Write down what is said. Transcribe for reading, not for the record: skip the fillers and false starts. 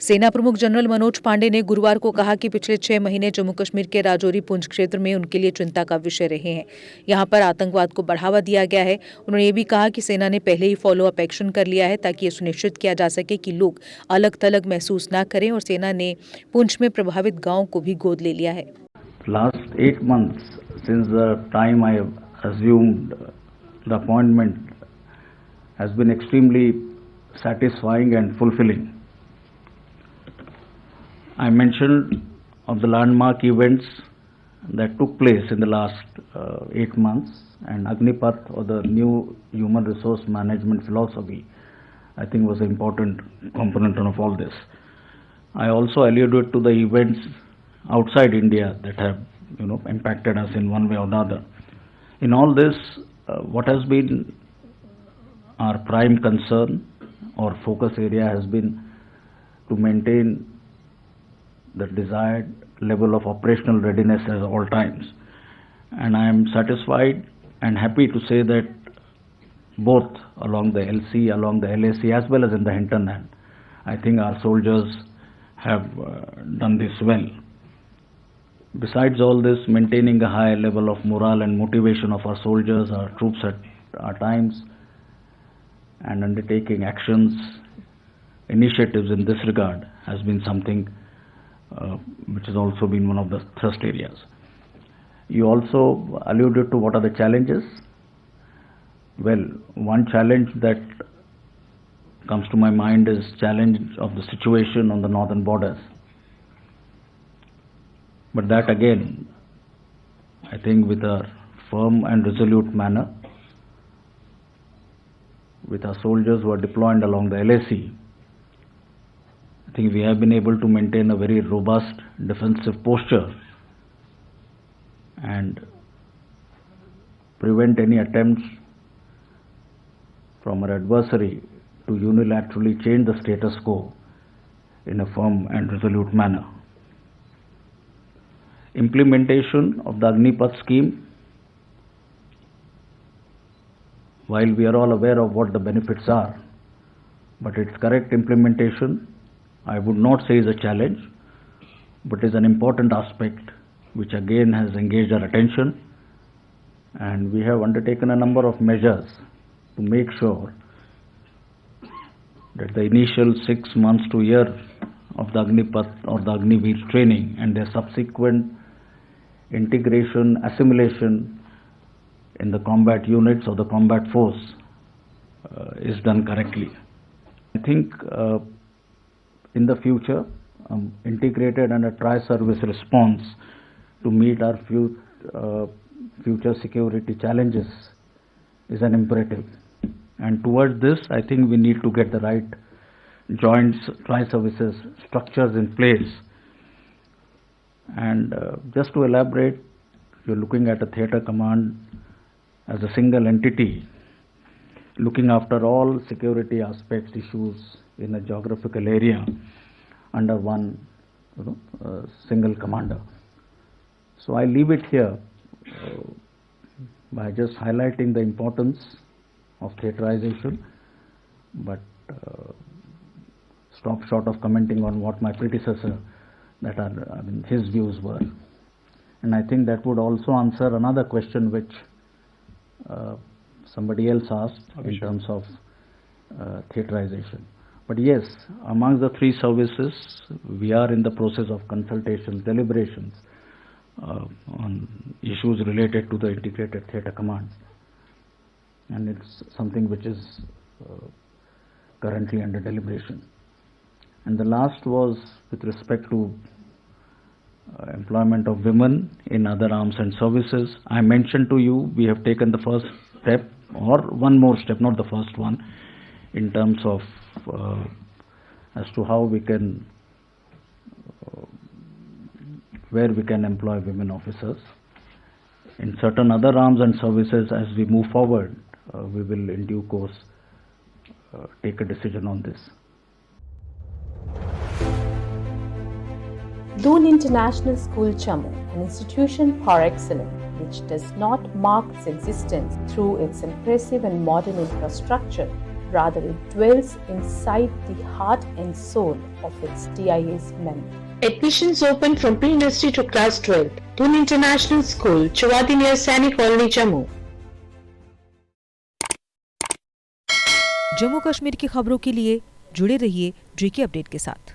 सेना प्रमुख जनरल मनोज पांडे ने गुरुवार को कहा कि पिछले 6 महीने जम्मू कश्मीर के राजौरी पुंछ क्षेत्र में उनके लिए चिंता का विषय रहे हैं। यहां पर आतंकवाद को बढ़ावा दिया गया है। उन्होंने ये भी कहा कि सेना ने पहले ही फॉलो अप एक्शन कर लिया है ताकि ये सुनिश्चित किया जा सके कि लोग अलग थलग महसूस न करें, और सेना ने पुंछ में प्रभावित गाँव को भी गोद ले लिया है। Last 8 months since the time I have assumed the appointment has been extremely satisfying and fulfilling. I mentioned of the landmark events that took place in the last 8 months, and Agnipath, or the new human resource management philosophy, I think was an important component of all this. I also alluded to the events outside India that have impacted us in one way or another. In all this, what has been our prime concern or focus area has been to maintain the desired level of operational readiness at all times. And I am satisfied and happy to say that both along the LC, along the LAC, as well as in the hinterland, I think our soldiers have done this well. Besides all this, maintaining a high level of morale and motivation of our soldiers, our troops at our times, and undertaking actions, initiatives in this regard has been something which has also been one of the thrust areas. You also alluded to what are the challenges. Well, one challenge that comes to my mind is challenge of the situation on the northern borders. But that again, I think with a firm and resolute manner, with our soldiers who are deployed along the LAC, I think we have been able to maintain a very robust defensive posture and prevent any attempts from our adversary to unilaterally change the status quo in a firm and resolute manner. Implementation of the Agnipath scheme, while we are all aware of what the benefits are, but its correct implementation, I would not say is a challenge, but is an important aspect which again has engaged our attention, and we have undertaken a number of measures to make sure that the initial 6 months to a year of the Agnipath or the Agniveer training and their subsequent integration, assimilation in the combat units or the combat force is done correctly. I think in the future, integrated and a tri-service response to meet our future security challenges is an imperative. And towards this, I think we need to get the right joint tri-services structures in place. And just to elaborate, you're looking at a theatre command as a single entity, looking after all security aspects, issues in a geographical area under one single commander. So I leave it here by just highlighting the importance of theaterization, but stop short of commenting on what my predecessor, his views were. And I think that would also answer another question which somebody else asked in terms of theaterization. But yes, amongst the three services, we are in the process of consultations, deliberations on issues related to the integrated theatre command. And it's something which is currently under deliberation. And the last was with respect to employment of women in other arms and services. I mentioned to you, we have taken the first step, or one more step, not the first one, in terms of as to how we can, where we can employ women officers. In certain other arms and services, as we move forward, we will in due course take a decision on this. Doon International School Jammu, an institution par excellence which does not mark its existence through its impressive and modern infrastructure, Rather, it dwells inside the heart and soul of its TIA's men. Admissions open from pre-nursery to class 12. Pune International School, Chowadi near Sani Colony, Jammu. Jammu Kashmir की खबरों के लिए जुड़े रहिए जेके update के साथ।